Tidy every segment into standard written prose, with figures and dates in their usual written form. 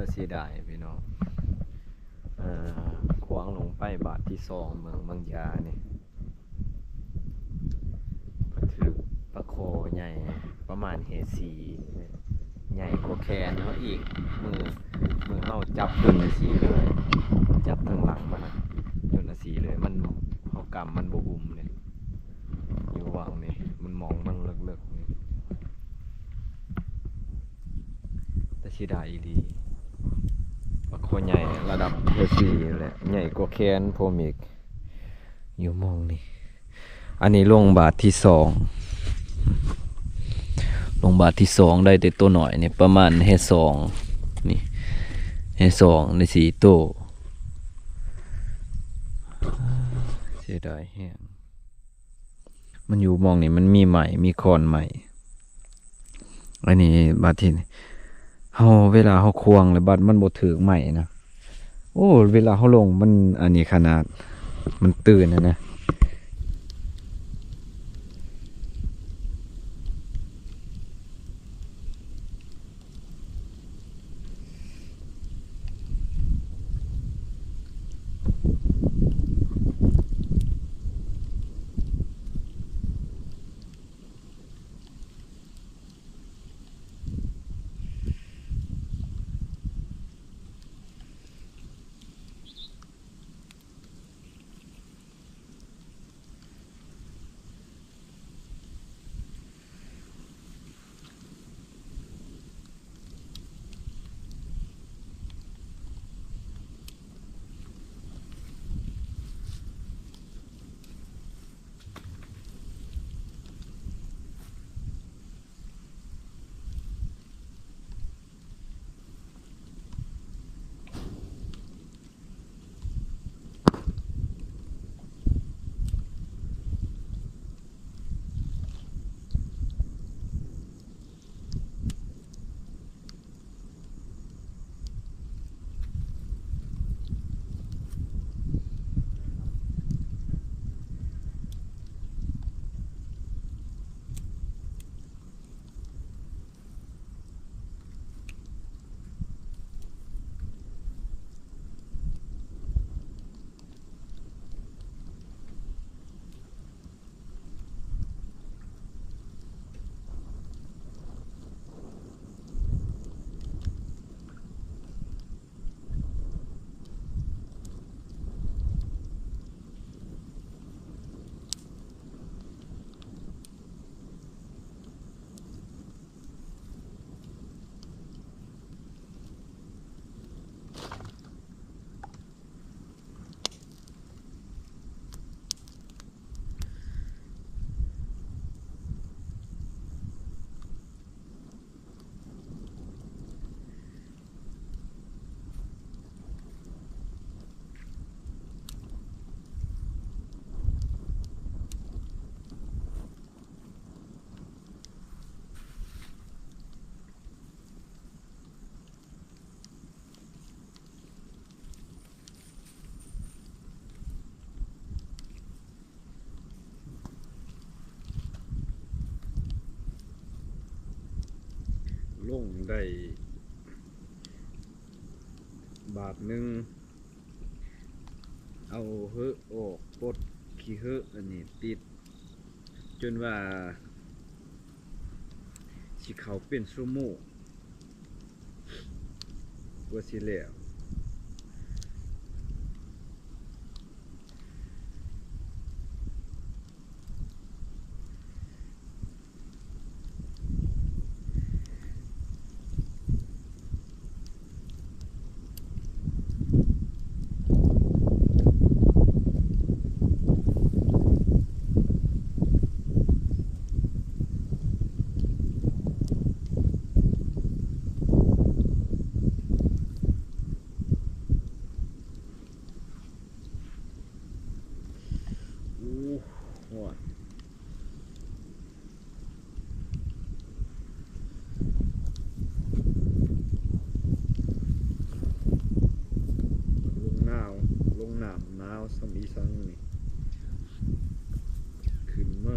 ก็เสียดายพี่น้องขวางลงไปบาทที่2เมืองบางยานี่ถือปลาโคใหญ่ประมาณเฮสีใหญ่กว่าแขนเฮาอีกมือเฮาจับจนสีเลยจับทางหลังมันจนสีเลยมันเฮากำมันบ่หุ่มเลยอยู่วางนี่มันมองมันเลิกๆนี่แต่สิได้อีหลีปลาโคใหญ่ระดับเฮสีแหละใหญ่กว่าแขนผมอีกอยู่มองนี่อันนี้ลงบาทที่2ลงบาทที่2ได้แต่ตัวหน่อยนี่ประมาณเฮ2นี่เฮ2ใน4ตัวเสียดายแฮงมันอยู่มองนี่มันมีใหม่มีคอนใหม่อันนี้บาทที่เฮาเวลาเฮาควงแล้วบาดมันบ่ถึกใหม่นะโอ้เวลาเฮาลงมันอันนี้ขนาดมันตื่นนะลงได้บาทนึงเอาเหอะออกปลดขี้เหอะอันนี้ติดจนว่าสิเข้าเป็นชั่วโมงกว่าสิแล้วสมีสังนี่ขึ้นมา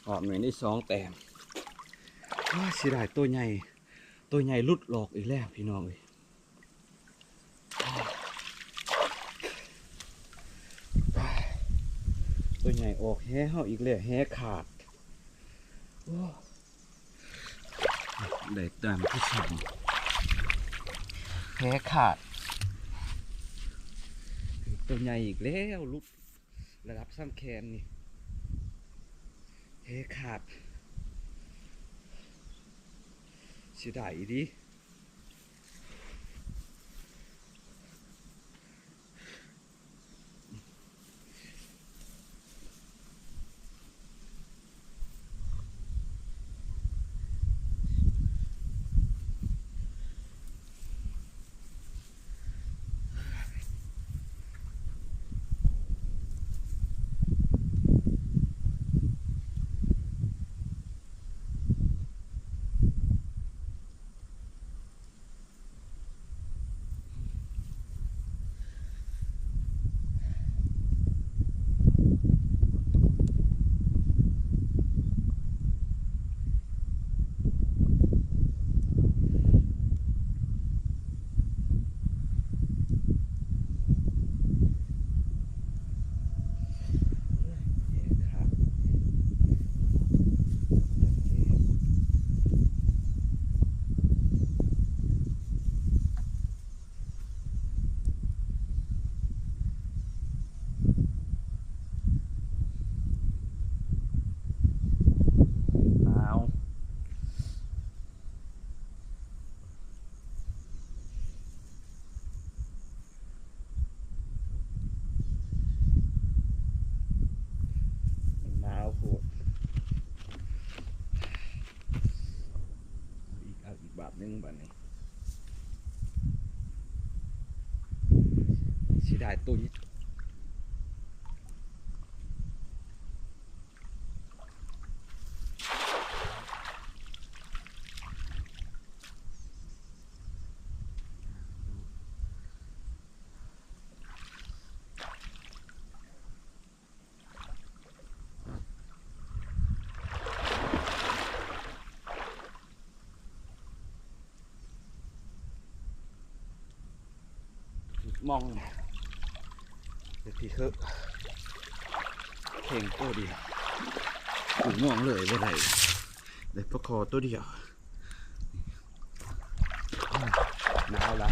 รอบหนึ่งได้2แต้มเสียดายตัวใหญ่หลุดหลอกอีกแล้วพี่น้องเอ้ยตัวใหญ่ออกแฮ้เฮาอีกแล้วแฮ้ขาดได้ตามที่สองแฮ้ขาดตัวใหญ่อีกแล้วลุกระดับซ้ำแขนนี่แฮ้ขาดเสียดายดิบาทนึงบัดนี้สิได้ตัวนี้มองเดี๋ยวพี่เขาเข่งตัวเดียวผมมองเลยว่าไรเดี๋ยวประคอตัวเดียวหนาวแล้ว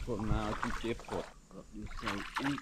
พวกนาที่เจ็บปวดก็อยู่ใส่อีก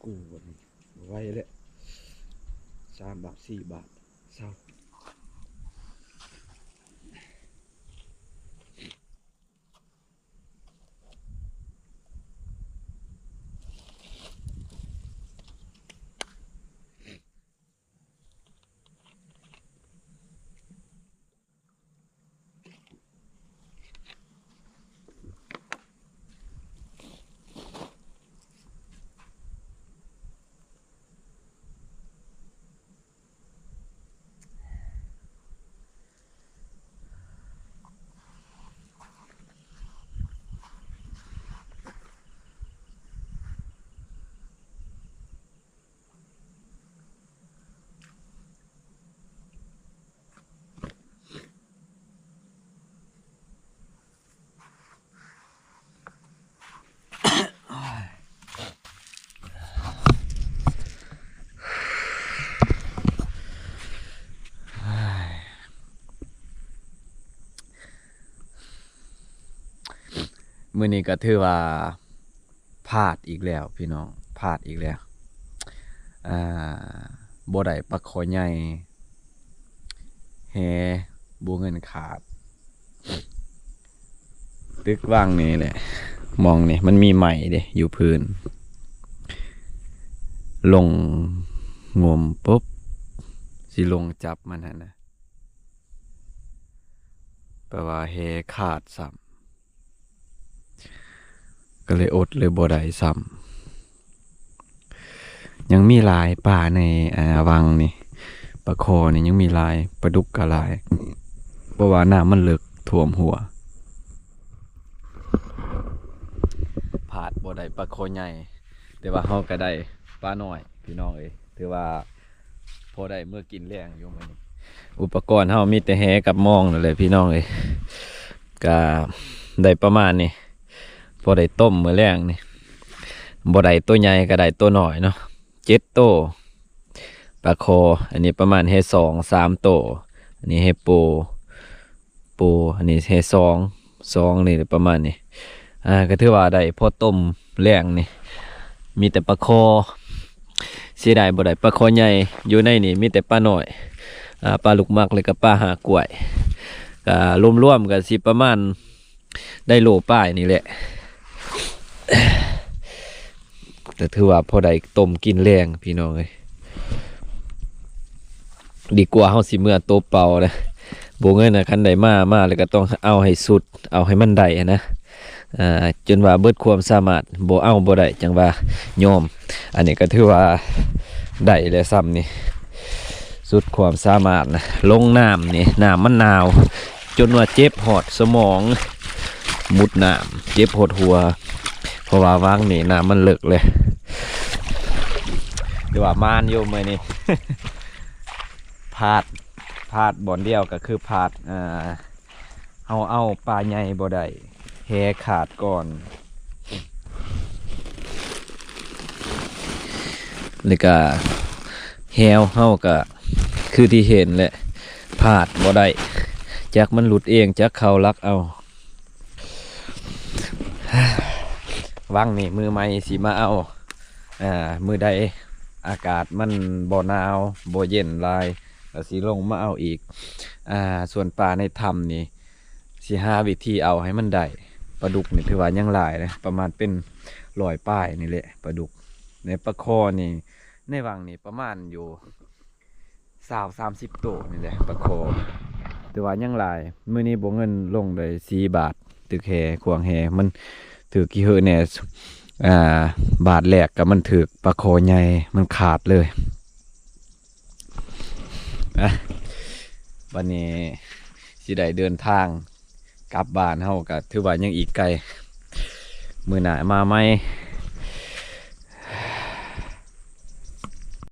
กุ้งวันนี้ไว้แล้ว3 บาท 4 บาทเศร้ามื้อนี้ก็ถือว่าพลาดอีกแล้วพี่น้องพลาดอีกแล้วอ่าบ่ได้ปลาคอใหญ่แฮบ่เงินขาดตึกว่างนี่แหละมองนี่มันมีไหมเด้อยู่พื้นลงงมปุ๊บสิลงจับมันหั่นนะแปลว่าแฮขาดซ้ำก็เลยอดเลยบ่ได้ซ้ำยังมีหลายป่าในวังนี่ปลาคอนี่ยังมีหลายปลาดุกก็หลายเพราะว่าน้ำมันลึกท่วมหัวผาดบ่ได้ปลาคอใหญ่แต่ว่าเฮาก็ได้ปลาน้อยพี่น้องเอ้ยถือว่าพอได้เมื่อกินแรงอยู่มื้อนี้อุปกรณ์เฮามีแต่แหกับมองนั่นแหละพี่น้องเอ้ยก็ได้ประมาณนี้พอได้ต้มมื้อแรงนี่บ่ได้ตัวใหญ่ก็ได้ตัวน้อยเนาะ7โตปลาคออันนี้ประมาณเฮ2-3โตอันนี้เฮปูอันนี้เฮ2นี่ประมาณนี้ก็ถือว่าได้พอต้มแรงนี่มีแต่ปลาคอเสียดายบ่ได้ปลาคอใหญ่อยู่ในนี่มีแต่ปลาน้อยปลาลูกมักเลยกับปลาหากล้วยก็รวมๆกันสิประมาณได้โลป้ายนี่แหละแต่ถือว่าพอได้ต้มกินแรงพี่น้องเอ้ยดีกว่าเฮาสิเมื่อโตเป่านะบ่เงินคันใดมาแล้วก็ต้องเอาให้สุดเอาให้มันได้นะจนว่าเบิดความสามารถบ่เอาบ่ได้จังว่ายอมอันนี้ก็ถือว่าได้แล้วซ้ำนี่สุดความสามารถนะลงน้ำนี่น้ำมันหนาวจนว่าเจ็บหอดสมองมุดน้ำเจ็บหดหัวเพราะว่าวางนี่น้ำมันเลิกเลยเดี๋ยวว่ามานโยมเลยนี่ พาดบ่อนเดียวก็คือพาดเอาปลาใหญ่บ่ได้แหขาดก่อนแล้วก็แหวเฮาก็คือที่เห็นแหละพาดบ่ได้จักมันหลุดเองจักเขาลักเอาว่างนี่มือใหม่สิมาเอามือใดอากาศมันบ่หนาวบ่เย็นลายก็สิลงมาเอาอีกส่วนปลาในถ้ำนี่สิหาวิธีเอาให้มันได้ปลาดุกนี่ถือว่ายังหลายนะประมาณเป็น100ป้ายนี่แหละปลาดุกในปลาคอนี่ในวังนี่ประมาณอยู่20-30ตัวนี่แหละปลาคอถือว่ายังหลายมื้อนี้บ่เงินลงได้4 บาทตึกแหควงแหมันถือกี่เหอะเนี่ยบาทแรกก็มันถือปลาคอใหญ่มันขาดเลยวันนี้สิได้เดินทางกลับบ้านเฮาก็ถือว่ายังอีกไกลมื้อหน้ามาใหม่